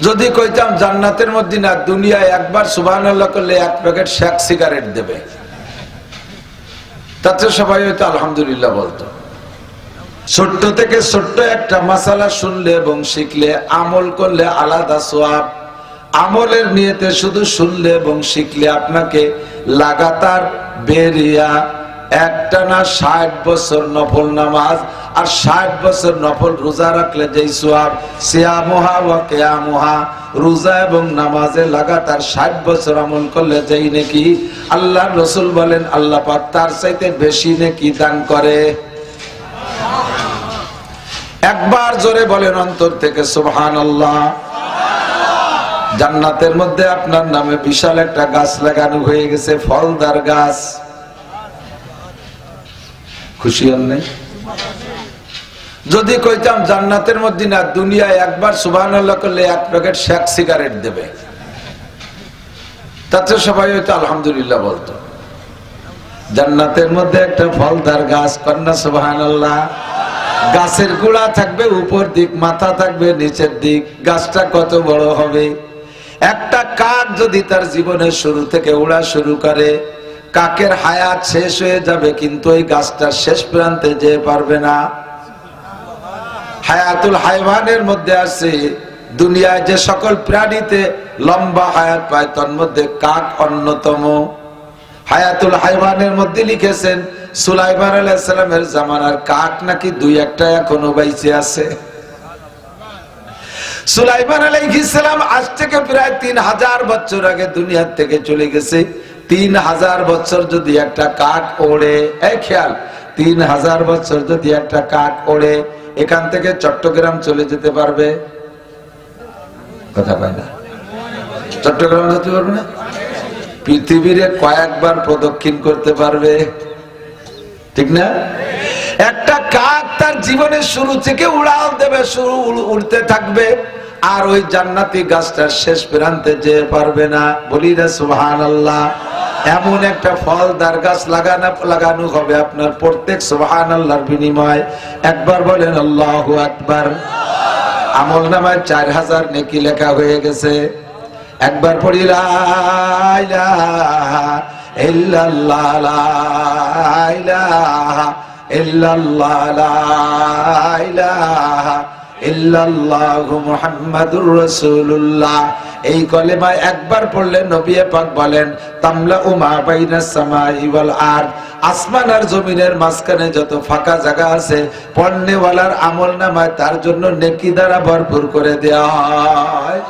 যদি কইতাম জান্নাতের মধ্যে না দুনিয়ায় একবার সুবহানাল্লাহ করলে এক প্যাকেট শেক সিগারেট দেবে, তাতে সবাই হয়তো আলহামদুলিল্লাহ বলতো। ছোট্ট থেকে ছোট্ট একটা মাসালা শুনলে এবং শিখলে, আমল করলে আলাদা সওয়াব। আমলের নিয়তে শুধু শুনলে এবং শিখলে আপনাকে লাগাতার বেরিয়া একটানা 60 বছর নফল নামাজ আর 60 বছর নফল রোজা রাখলে যেই সওয়াব, সিয়ামুহা ওয়া কিয়ামুহা, রোজা এবং নামাজে লাগাতার 60 বছর আমল করলে যেই নেকি, আল্লাহর রাসূল বলেন আল্লাহ পাক তার চাইতে বেশি নেকি দান করে। একবার জোরে বলেন অন্তর থেকে সুবহানাল্লাহ। জান্নাতের মধ্যে আপনার নামে বিশাল একটা গাছ লাগানো হয়ে গেছে, ফলদার গাছ। খুশি হন নাই? যদি কইতাম জান্নাতের মধ্যে না দুনিয়ায় একবার সুবহানাল্লাহ করলে এক প্যাকেট শেক সিগারেট দেবে, তাতে সবাই হয়তো আলহামদুলিল্লাহ বলতো। জান্নাতের মধ্যে একটা ফলদার গাছ, কন্যা সুবহানাল্লাহ। গাছের গোড়া থাকবে উপর দিক, মাথা থাকবে নিচের দিক। গাছটা কত বড় হবে! একটা কাক যদি তার জীবনের শুরু থেকে উড়া শুরু করে, কাকের হায়াত শেষ হয়ে যাবে, কিন্তু এই গাছটার শেষ প্রান্তে যেতে পারবে না। হায়াতুল হায়ওয়ানের মধ্যে আছে, দুনিয়ায় যে সকল প্রাণীতে লম্বা হায়াত পায় তার মধ্যে কাক অন্যতম। হায়াতুল হায়ওয়ানের মধ্যে লিখেছেন সুলাইমান আলাইহিস সালামের জামানার কাক নাকি দুই একটা এখনো বাইচে আছে। সুলাইমান আলাইহিস সালাম আজ থেকে প্রায় 3000 বছর আগে দুনিয়া থেকে চলে গেছে। 3000 বছর যদি একটা কাক ওড়ে, এই খেয়াল, 3000 বছর যদি একটা কাক ওড়ে, এখান থেকে চট্টগ্রাম চলে যেতে পারবে? কথা পায় না? চট্টগ্রাম যেতে পারবে না? পৃথিবীরে কয়েকবার প্রদক্ষিণ করতে পারবে, ঠিক না? একটা কাক তার জীবনের শুরু থেকে উড়াল দেবে, শুরু উড়তে থাকবে, আর ওই জান্নাতি গাছটার শেষ প্রান্তে যেতে পারবে না। বলি না সুবহানাল্লাহ। এমন একটা ফলদার গাছ লাগানো হবে আপনার প্রত্যেক সুবহানাল্লাহর বিনিময়। একবার বলেন আল্লাহু আকবার। আমল নামায় 4000 নেকি লেখা হয়ে গেছে। একবার পড়ি লা ইলাহা ইল্লাল্লাহ, লা ইলাহা ইল্লাল্লাহ, লা ইলাহা ইল্লাল্লাহু মুহাম্মাদুর রাসূলুল্লাহ। এই কলেমা একবার পড়লে নবী পাক বলেন তামলাউ মা বাইনাস সামাই ওয়াল আরদ, আসমান আর জমিনের মাঝখানে যত ফাঁকা জায়গা আছে পড়নেওয়ালার আমলনামায় তার জন্য নেকি দ্বারা ভরপুর করে দেওয়া হয়।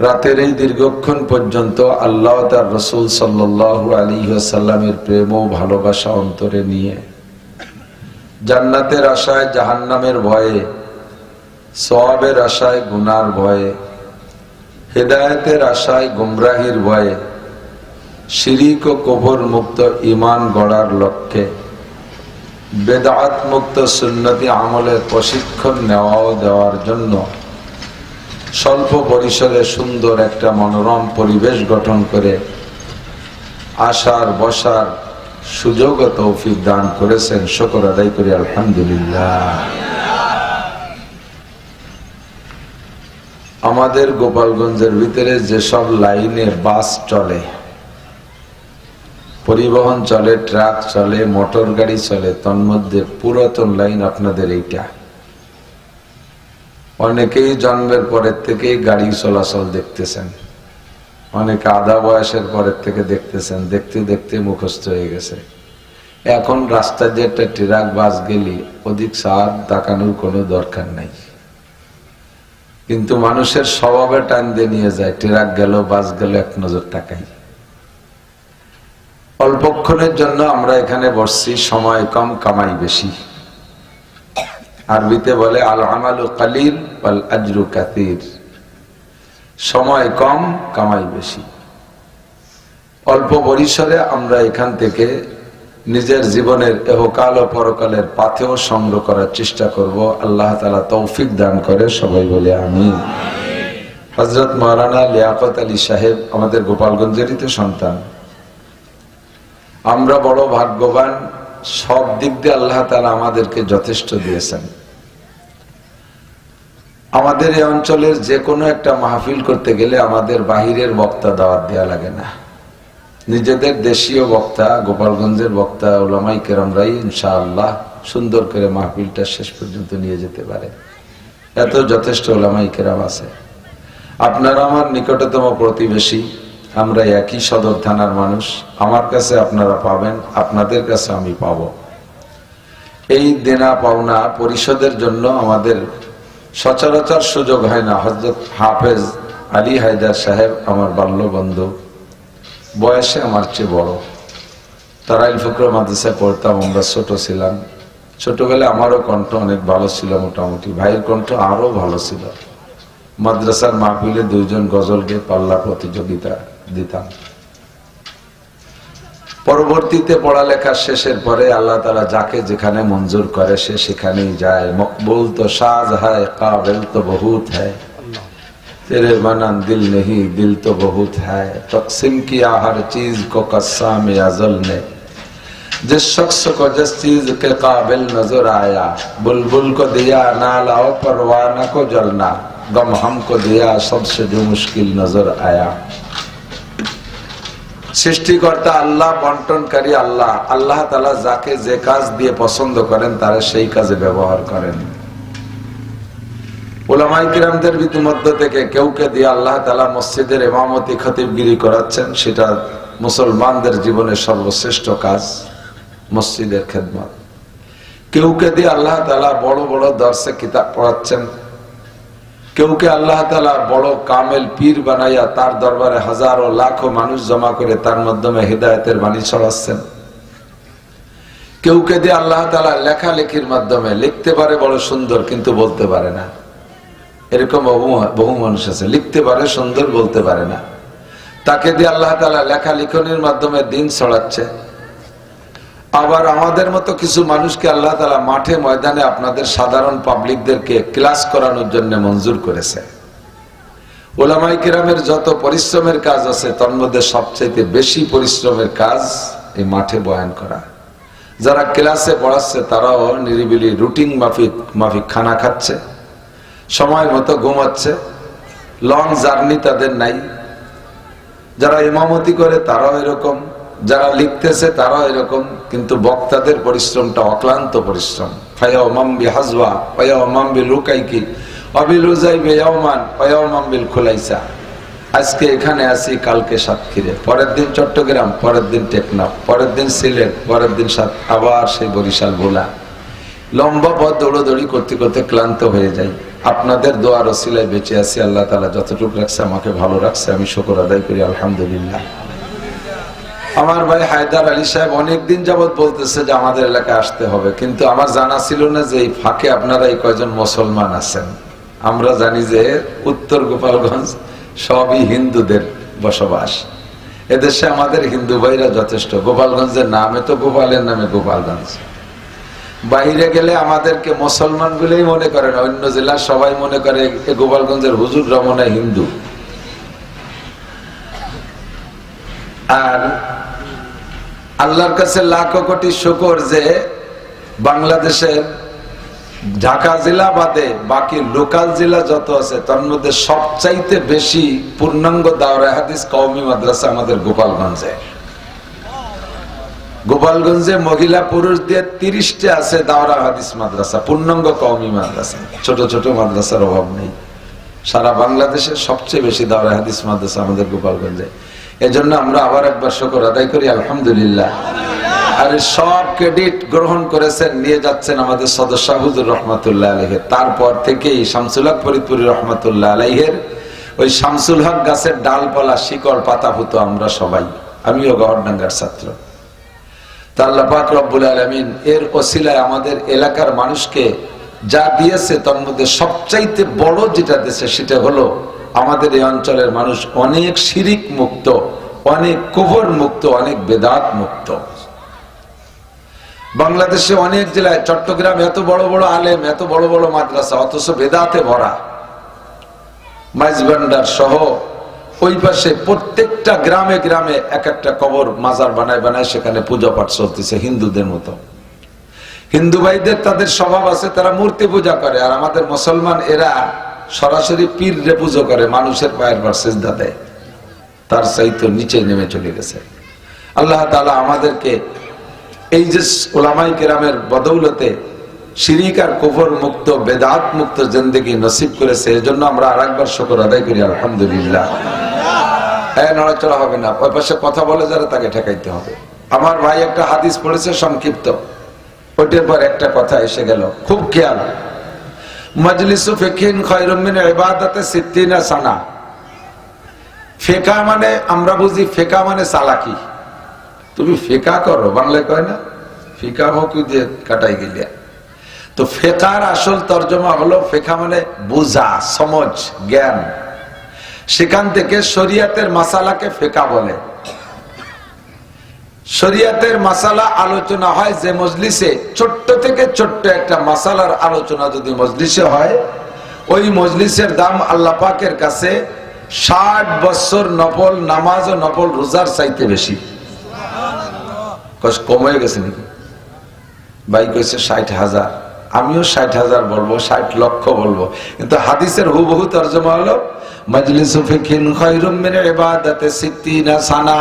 রাতের এই দীর্ঘক্ষণ পর্যন্ত আল্লাহ তার রাসূল সাল্লাল্লাহু আলাইহি ওয়াসাল্লামের প্রেম ও ভালোবাসা অন্তরে নিয়ে, জান্নাতের আশায় জাহান্নামের ভয়ে, সওয়াবের আশায় গুনার ভয়ে, হেদায়েতের আশায় গুমরাহির ভয়ে, শিরিক ও কুফর মুক্ত ঈমান গড়ার লক্ষ্যে বেদাত মুক্ত সুন্নতি আমলের প্রশিক্ষণ নেওয়া ও দেওয়ার জন্য স্বল্প পরিসরে সুন্দর একটা মনোরম পরিবেশ গঠন করে আসার বসার সুযোগ ও তৌফিক দান করেছেন। শুকর আদায় করি আলহামদুলিল্লাহ। আমাদের গোপালগঞ্জের ভিতরে যেসব লাইনে বাস চলে, পরিবহন চলে, ট্রাক চলে, মোটর গাড়ি চলে, তন্মধ্যে পুরাতন লাইন আপনাদের এইটা। অনেকেই জন্মের পরের থেকেই গাড়ি চলাচল দেখতেছেন, অনেকে আধা বয়সের পরের থেকে দেখতেছেন, দেখতে দেখতে মুখস্থ হয়ে গেছে। এখন রাস্তা দিয়ে একটা ট্রাক বাস গেলি অধিক সার তাকানোর কোনো দরকার নাই, কিন্তু মানুষের স্বভাবে টান দিয়ে নিয়ে যায়। ট্রাক গেল, বাস গেল, এক নজর তাকাই। অল্পক্ষণের জন্য আমরা এখানে বসছি, সময় কম কামাই বেশি। আরবিতে বলে আল আমালু কালিল ওয়াল আজরু কাসীর, সময় কম কামাই বেশি। অল্প পরিসরে আমরা এখান থেকে নিজের জীবনের ইহকাল ও পরকালের পাথেয় সংগ্রহ করার চেষ্টা করব। আল্লাহ তাআলা তৌফিক দান করে, সবাই বলে আমিন। হযরত মাওলানা লিয়াকত আলী সাহেব আমাদের গোপালগঞ্জেরই তো সন্তান। আমরা বড় ভাগ্যবান, সব দিক দিয়ে আল্লাহ তাআলা আমাদেরকে যথেষ্ট দিয়েছেন। আমাদের এই অঞ্চলের যে কোনো একটা মাহফিল করতে গেলে আমাদের বাহিরের বক্তা দাওয়াত দেওয়া লাগে না, নিজেদের দেশীয় বক্তা, গোপালগঞ্জের বক্তা উলামায়ে কেরামরাই ইনশাআল্লাহ সুন্দর করে মাহফিলটা শেষ পর্যন্ত নিয়ে যেতে পারে। এত যথেষ্ট উলামায়ে কেরাম আছে। আপনারা আমার নিকটতম প্রতিবেশী, আমরা একই সদর থানার মানুষ। আমার কাছে আপনারা পাবেন, আপনাদের কাছে আমি পাব। এই দেনা পাওনা পরিশোধের জন্য আমাদের সচরাচর সুযোগ হয় না। হযরত হাফেজ আলী হায়দার সাহেব আমার বাল্য বন্ধু, বয়সে আমার চেয়ে বড়। তারাইল ফুকরা মাদ্রাসায় পড়তাম, আমরা ছোট ছিলাম। ছোটবেলায় আমারও কণ্ঠ অনেক ভালো ছিল, মোটামুটি। ভাইয়ের কণ্ঠ আরো ভালো ছিল। মাদ্রাসার মাহফিলে দুইজন গজল গেয়ে পাল্লা প্রতিযোগিতা দিতাম। পরবর্তীতে পড়ালেখা শেষের পরে আল্লাহ তাআলা যাকে যেখানে মঞ্জুর করে সে সেখানেই যায়। মকবুল তো সাজ হয়, কাবিল তো বহুত है, तेरे मना दिल नहीं दिल तो बहुत है, तकसीम किया हर चीज को कस्साम अज़ल ने, जिस शख्स को जिस चीज के काबिल नजर आया, बुलबुल को दिया ना लाओ परवाना को जलना, गम हमको दिया सबसे जो मुश्किल नजर आया। সৃষ্টিকর্তা আল্লাহ, বন্টনকারী আল্লাহ। আল্লাহ তাআলা যাকে যে কাজ দিয়ে পছন্দ করেন তারা সেই কাজে ব্যবহার করেন। উলামায়ে কিরামদের মধ্য থেকে কেউকে দিয়ে আল্লাহ তাআলা মসজিদের ইমামতি খতিবগিরি করাচ্ছেন, সেটা মুসলমানদের জীবনের সর্বশ্রেষ্ঠ কাজ, মসজিদের খেদমত। কেউকে দিয়ে আল্লাহ তাআলা বড় বড় দর্শে কিতাব পড়াচ্ছেন, কেউকে আল্লাহ তাআলা বড় কামেল পীর বানাইয়া তার দরবারে হাজারো লাখো মানুষ জমা করে তার মাধ্যমে হিদায়াতের বাণী ছড়াচ্ছেন। কেউকে দিয়ে আল্লাহ তাআলা লেখালেখির মাধ্যমে, লিখতে পারে বড় সুন্দর কিন্তু বলতে পারে না, এরকম বহু মানুষ আছে, লিখতে পারে সুন্দর বলতে পারে না। তাকে দিয়ে আল্লাহ তাআলা লেখালেখনের মাধ্যমে দিন ছড়াচ্ছে। আবার আমাদের মতো কিছু মানুষকে আল্লাহ তাআলা মাঠে ময়দানে আপনাদের সাধারণ পাবলিকদেরকে ক্লাস করানোর জন্য মঞ্জুর করেছে। উলামায়ে কিরামের যত পরিশ্রমের কাজ আছে তার মধ্যে সবচেয়ে বেশি পরিশ্রমের কাজ এই মাঠে বয়ান করা। যারা ক্লাসে পড়াচ্ছে তারাও নিরিবিলি রুটিন মাফিক খানা খাচ্ছে, সময় মতো ঘুমাচ্ছে, লং জার্নি তাদের নাই। যারা ইমামতি করে তারাও এরকম, যারা লিখতেছে তারাও এরকম, কিন্তু বক্তাদের পরিশ্রমটা অক্লান্ত পরিশ্রম। ফায়াউমাম বিহাজওয়া ওয়ায়াউমাম বিলুকাইকি ওয়াবিলুজাই বিয়াউমান ওয়ায়াউমাম বিলখুলাইসা। আজকে এখানে আছি, কালকে সাতক্ষীরে, পরের দিন চট্টগ্রাম, পরের দিন টেকনাফ, পরের দিন সিলেট, পরের দিন আবার সেই বরিশাল ভোলা। লম্বা পথ দৌড়দৌড়ি করতে করতে ক্লান্ত হয়ে যাই। আপনাদের দোয়ার ওসিলায় বেঁচে আছি। আল্লাহ তাআলা যতটুকু রাখছে আমাকে ভালো রাখছে, আমি শুকর আদায় করি আলহামদুলিল্লাহ। আমার ভাই হায়দার আলী সাহেব অনেকদিন যাবত বলতেছে যে আমাদের এলাকায় আসতে হবে, কিন্তু আমার জানা ছিল না যে এই ফাঁকে আপনারা এই কয়জন মুসলমান আছেন। আমরা জানি যে উত্তর গোপালগঞ্জ সবই হিন্দুদের বসবাস। এদেশে আমাদের হিন্দু ভাইরা যথেষ্ট। গোপালগঞ্জের নামে তো গোপালের নামে গোপালগঞ্জ। বাইরে গেলে আমাদেরকে মুসলমান বলেই মনে করে না, অন্য জেলার সবাই মনে করে গোপালগঞ্জের হুজুররা মনে হয় হিন্দু। আর আল্লাহর কাছে লাখো কোটি শুকর যে বাংলাদেশের ঢাকা জেলা বাদে বাকি লোকাল জেলা যত আছে তার মধ্যে সবচাইতে বেশি পূর্ণাঙ্গ দাওরা হাদিস কওমি মাদ্রাসা আমাদের গোপালগঞ্জে। গোপালগঞ্জে মহিলা পুরুষ দিয়ে 30টা আছে দাওরা হাদিস মাদ্রাসা, পূর্ণাঙ্গ কওমি মাদ্রাসা। ছোট ছোট মাদ্রাসার অভাব নেই। সারা বাংলাদেশের সবচেয়ে বেশি দাওরা হাদিস মাদ্রাসা আমাদের গোপালগঞ্জে। এজন্য আমরা আবার একবার শুকর আদায় করি আলহামদুলিল্লাহ। আর সব ক্রেডিট গ্রহণ করেছেন, নিয়ে যাচ্ছেন আমাদের সদস্য হুজুর রহমাতুল্লাহ আলাইহি। তারপর থেকেই শামসুল হক ফরিদপুরি রহমাতুল্লাহ আলাইহির ওই শামসুল হক গাছের ডালপালা শিকড় পাতা হতো আমরা সবাই। আমিও গহরডাঙ্গার ছাত্র। তা আল্লাহ পাক রব্বুল আলামিন এর ওসিলায় আমাদের এলাকার মানুষকে যা দিয়েছে তার মধ্যে সবচাইতে বড় যেটা দিয়েছে সেটা হলো আমাদের এই অঞ্চলের মানুষ অনেক শিরিক মুক্ত, অনেক কুফর মুক্ত, অনেক বেদাত মুক্ত। বাংলাদেশে অনেক জেলায়, চট্টগ্রাম এত বড় বড় আলেম, এত বড় বড় মাদ্রাসা, অথচ বেদাতে ভরা। মাইজবান্ডার সহ ওই পাশে প্রত্যেকটা গ্রামে গ্রামে এক একটা কবর মাজার বানায় বানায় সেখানে পূজা পাঠ চলতেছে হিন্দুদের মতো। হিন্দু ভাইদের তাদের স্বভাব আছে, তারা মূর্তি পূজা করে। আর আমাদের মুসলমান এরা সরাসরি পীর রে পুজো করে, মানুষের পায়ের পর সিজদা দেয়, তার চাইতে নিচে নেমে চলে গেছে। আল্লাহ তাআলা আমাদেরকে এই যে উলামায়ে কেরামের বদৌলতে শিরিক আর কুফর মুক্ত, বেদাত মুক্ত জিন্দেগি নসিব করেছে, এজন্য আমরা আরেকবার শুকর আদায় করি আলহামদুলিল্লাহ। হ্যাঁ, নড়াচড়া হবে না, ওই পাশে কথা বলে যারা তাকে ঠেকাইতে হবে। আমার ভাই একটা হাদিস পড়েছে সংক্ষিপ্ত, ওইটার পর একটা কথা এসে গেল, খুব খেয়াল। মাজলিসু ফিকহিন খায়রুম মিন ইবাদাতি 60 সানা। ফিকহ মানে আমরা বুঝি ফিকহ মানে চালাকি, তুমি ফিকহ করো, বাংলায় কয় না ফিকহ কি দিয়ে কাটাই গেলিয়া। তো ফিকহর আসল তরজমা হলো ফিকহ মানে বুঝা, সমঝ, জ্ঞান। সেখান থেকে শরিয়াতের মাসালাকে ফিকহ বলে। শরিয়াতের মাসালা আলোচনা হয় যে মজলিসে, ছোট্ট থেকে ছোট্ট একটা মাসালার আলোচনা যদি মজলিসে হয়, ওই মজলিসের দাম আল্লাহ পাকের কাছে 60 বছর নফল নামাজ ও নফল রোজার চাইতে বেশি। কম হয়ে গেছে নাকি? ভাই কইছে 60,000, আমিও 60,000 বলবো, 60 লক্ষ বলবো, কিন্তু হাদিসের হুবহু তরজমা হলো মাজলিসু ফিকহিন খায়রুম মিন ইবাদাতি 60 সানা।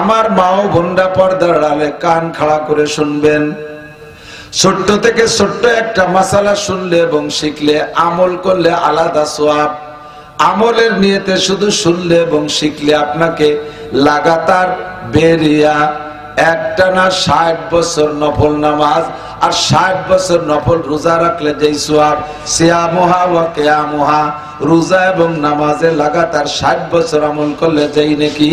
আমার মা ও বোনরা পর্দার আড়ালে কান খাড়া করে শুনবেন। ছোট্ট থেকে ছোট্ট একটা মাসালা শুনলে এবং শিখলে, আমল করলে আলাদা সওয়াব। আমলের নিয়তে শুধু শুনলে এবং শিখলে আপনাকে লাগাতার বেরিয়া একটানা 60 বছর নফল নামাজ আর 60 বছর নফল রোজা রাখলে যেই সওয়াব, সিয়ামুহা ওয়া কিয়ামুহা, রোজা এবং নামাজে লাগাতার 60 বছর আমল করলে যেই নেকি,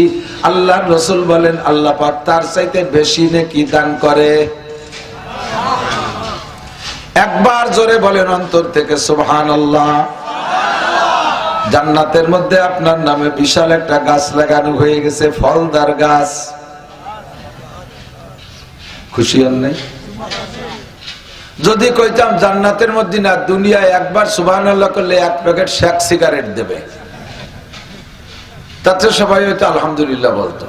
আল্লাহর রাসূল বলেন আল্লাহ পাক তার চাইতে বেশি নেকি দান করে। একবার জোরে বলেন অন্তর থেকে সুবহানাল্লাহ। জান্নাতের মধ্যে আপনার নামে বিশাল একটা গাছ লাগানো হয়ে গেছে, ফলদার গাছ। খুশি হন নাই? যদি কইতাম জান্নাতের মধ্যে না, দুনিয়ায় একবার সুবহানাল্লাহ করলে 1 প্যাকেট শেক সিগারেট দেবে, তাতে সবাই হয়তো আলহামদুলিল্লাহ বলতো।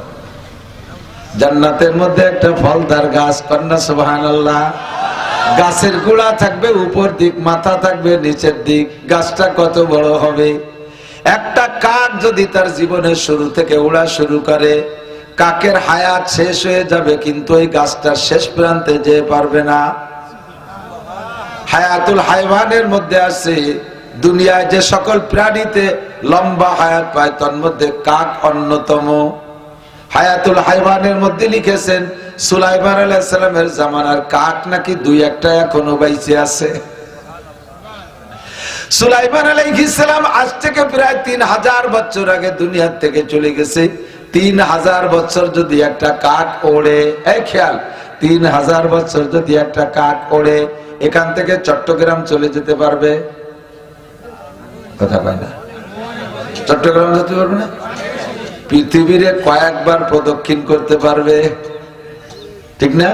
জান্নাতের মধ্যে একটা ফলদার গাছ, কন্যা সুবহানাল্লাহ। গাছের গোড়া থাকবে উপর দিক, মাথা থাকবে নিচের দিক। গাছটা কত বড় হবে! একটা কাক যদি তার জীবনের শুরু থেকে উড়া শুরু করে, কাকের হায়াত শেষ হয়ে যাবে, কিন্তু এই গাছটার শেষ প্রান্তে যেতে পারবে না। হায়াতুল হায়ওয়ানের মধ্যে আছে, দুনিয়ায় যে সকল প্রাণীতে লম্বা হায়াত পায় তার মধ্যে কাক অন্যতম। হায়াতুল হায়ওয়ানের মধ্যে লিখেছেন সুলাইমান আলাইহিস সালামের জামানার কাক নাকি 2-1টা এখনো বাইচে আছে। সুলাইমান আলাইহিস সালাম আজ থেকে প্রায় 3000 বছর আগে দুনিয়া থেকে চলে গেছে। 3000 বছর যদি একটা কাক ওড়ে, এই খেয়াল, 3000 বছর যদি একটা কাক ওড়ে, এখান থেকে চট্টগ্রাম চলে যেতে পারবে? কথা কয় না? চট্টগ্রাম যেতে পারবে না? পৃথিবীর কয়েকবার প্রদক্ষিণ করতে পারবে, ঠিক না?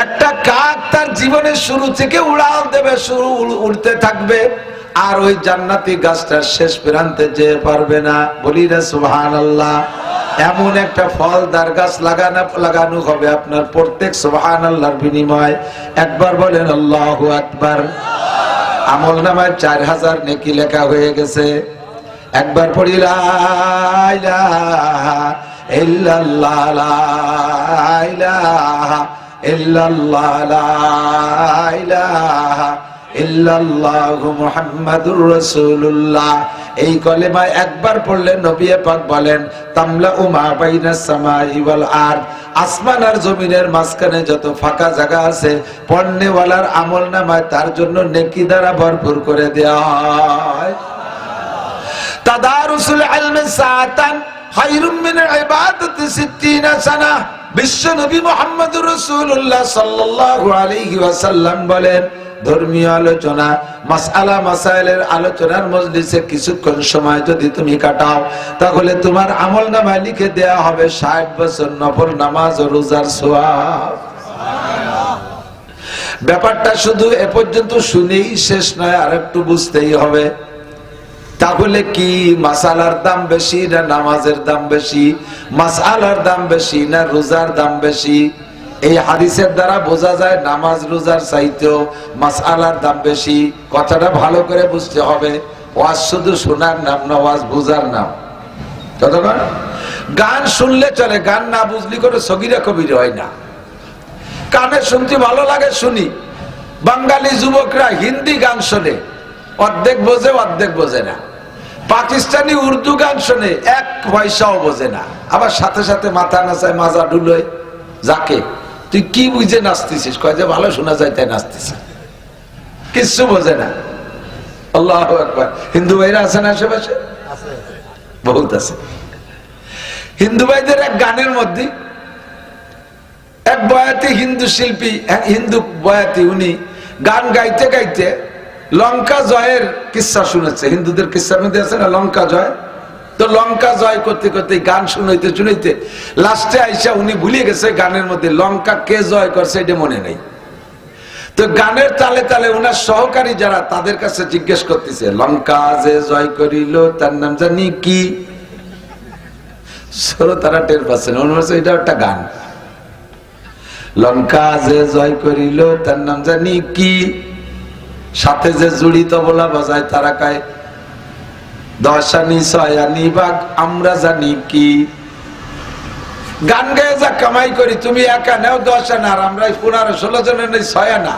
একটা কাক তার জীবনের শুরু থেকে উড়াল দেবে, শুরু উড়তে থাকবে, আর ওই জান্নাতি গাছটার শেষ প্রান্তে যেতে পারবে না। বলি না সুবহানাল্লাহ। এমন একটা ফলদার গাছ লাগানো হবে আপনার প্রত্যেক সুবহানাল্লাহর বিনিময়। একবার বলেন আল্লাহু আকবার। আমল নামায় 4000 নেকি লেখা হয়ে গেছে। একবার পড়ি লা ইলাহা ইল্লাল্লাহ, লা ইলাহা ইল্লাল্লাহ, লা ইলাহা ইল্লাল্লাহু মুহাম্মাদুর রাসূলুল্লাহ। এই কলেমা একবার পড়লে নবী পাক বলেন তামলা মা বাইনাস সামাই ওয়াল আরদ, আসমান আর জমিনের মাঝখানে যত ফাঁকা জায়গা আছে, পড়নেওয়ালার আমলনামায় তার জন্য নেকি দ্বারা ভরপুর করে দেওয়া হয়। তাদারুসুল ইলমি সাআতান খায়রুম মিন ইবাদাতি 60 সানা। বিশ্ব নবী মুহাম্মদুর রাসূলুল্লাহ সাল্লাল্লাহু আলাইহি ওয়াসাল্লাম বলেন, ধর্মীয় আলোচনা, মাসআলা মাসাইলের আলোচনার মজলিসে কিছুক্ষণ সময় যদি তুমি কাটাও, তাহলে তোমার আমলনামায় লিখে দেয়া হবে 60 বছর নফল নামাজ ও রোজার সওয়াব। ব্যাপারটা শুধু এ পর্যন্ত শুনেই শেষ নয়, আর একটু বুঝতেই হবে। তাহলে কি মাসালার দাম বেশি না নামাজের দাম বেশি? মাসআলার দাম বেশি না রোজার দাম বেশি? এই হাদিসের দ্বারা বোঝা যায় নামাজ রোজার চাইতেও মাসআলার দাম বেশি। কথাটা ভালো করে বুঝতে হবে। ওয়াজ শুধু শোনার নাম না, ওয়াজ বুঝার নাম। কতক্ষণ গান শুনলে চলে, গান না বুঝলি করে সগীরা কবির হয় না। কানে শুনতে ভালো লাগে শুনি। বাঙালি যুবকরা হিন্দি গান শোনে, অর্ধেক বোঝে অর্ধেক বোঝে না। পাকিস্তানি উর্দু গান শোনে, এক পয়সাও বোঝে না। আবার সাথে সাথে মাথা নাচায়, মাজা ডুলোয়। যাকে তুই কি বুঝে নাচতেছিস? কয় যে ভালো শোনা যায় তাই নাচতেছিস, কিচ্ছু বোঝে না। আল্লাহু আকবার। হিন্দু ভাইরা আছেন আশেপাশে? বহুত আছে। হিন্দু ভাইদের এক গানের মধ্যে এক বয়াতি হিন্দু শিল্পী, হিন্দু বয়াতি, উনি গান গাইতে গাইতে লঙ্কা জয়ের কিস্সা শুনেছে। হিন্দুদের কিস্সার মধ্যে আছে না লঙ্কা জয়? তো লঙ্কা জয় করতে করতে গান শুনাইতে শুনাইতে লাস্টে আইসা উনি ভুলে গেছে গানের মধ্যে লঙ্কা কে জয় করছে এটা মনে নেই। তো গানের তালে তালে ওনার সহকারী যারা, তাদের কাছে জিজ্ঞেস করতেছে, লঙ্কা যে জয় করিল তার নাম জানি কি? তারা টের পাচ্ছেন এটা একটা গান। লঙ্কা যে জয় করিল তার নাম জানি কি? সাথে যে জুড়ি তবলা বাজায় তারা কয় দশানি ছয়ানি বাঘ আমরা জানি কি? গান গায়ে যা কামাই করি, তুমি একা নেও 10 আনা আর আমরা 15-16 জনের নেই 6 আনা।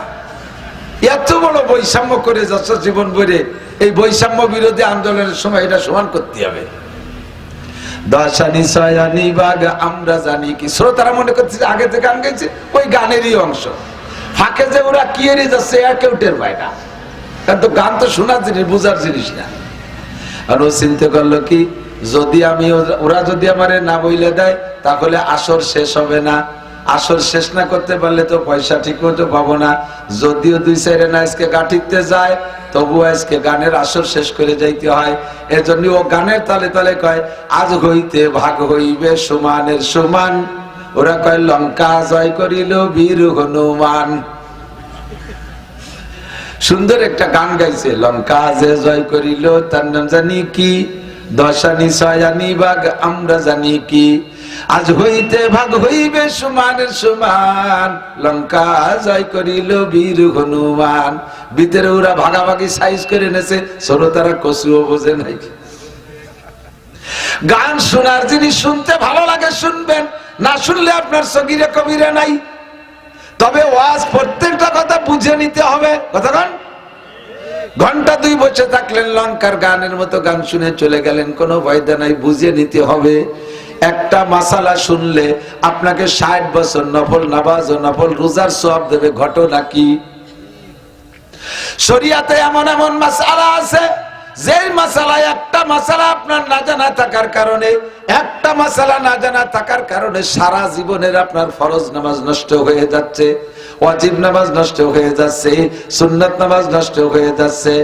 এত বড় বৈষম্য করে যাচ্ছ জীবন ভরে। এই বৈষম্য বিরোধী আন্দোলনের সময় এটা সমান করতে হবে। দশানি ছয়ানি বাঘ আমরা জানি কি? শ্রোতারা মনে করছে আগে থেকে গান গাইছে, ওই গানেরই অংশ। ফাঁকে যে ওরা কি এড়িয়ে যাচ্ছে কেউ টের পায় না, কারণ তো গান তো শোনার জিনিস, বোঝার জিনিস না। আর ও চিন্তা করলো কি, যদি আমি ওরা যদি আমারে না বইলে দেয় তাহলে আসর শেষ হবে না। আসর শেষ না করতে পারলে তো পয়সা ঠিক মতো পাবো না। যদিও 2-4 না আজকে গাঠিতে যায়, তবু আজকে গানের আসর শেষ করে যাইতে হয়। এজন্য ও গানের তালে তালে কয় আজ হইতে ভাগ হইবে সমানের সমান। ওরা কয় লঙ্কা জয় করিল বীর হনুমান। সুন্দর একটা গান গাইছে, লঙ্কা যে জয় করিল তার নাম জানি কি? দশানি ছয়ানি বাঘ আমরা জানি কি? আজ হইতে ভাগ হইবে সমানের সমান, লঙ্কা জয় করিল বীর হনুমান। ভিতরে ওরা ভাগাভাগি সাইজ করে নেছে, শ্রোতারা কচুও বোঝে নাই। গান শোনার জিনিস শুনতে ভালো লাগে শুনবেন, না শুনলে আপনার সগীরা কবিরা নাই। তবে ওয়াজ প্রত্যেকটা কথা বুঝে নিতে হবে। কতক্ষণ ঘন্টা 2 বসে থাকলেন লঙ্কার গানের মতো গান শুনে চলে গেলেন, কোনো ফায়দা নাই। বুঝে নিতে হবে। একটা মাসালা শুনলে আপনাকে 60 বছর নফল নামাজ ও নফল রোজার সওয়াব দেবে। ঘটনা কি? শরীয়তে এমন এমন মাসালা আছে, যে মাসালায় একটা মাসালা আপনার না জানা থাকার কারণে, একটা মাসালা না জানা থাকার কারণে সারা জীবনের আপনার ফরজ নামাজ নষ্ট হয়ে যাচ্ছে, ওয়াজিব নামাজ নষ্ট হয়ে যাচ্ছে, সুন্নাত নামাজ নষ্ট হয়ে যাচ্ছে।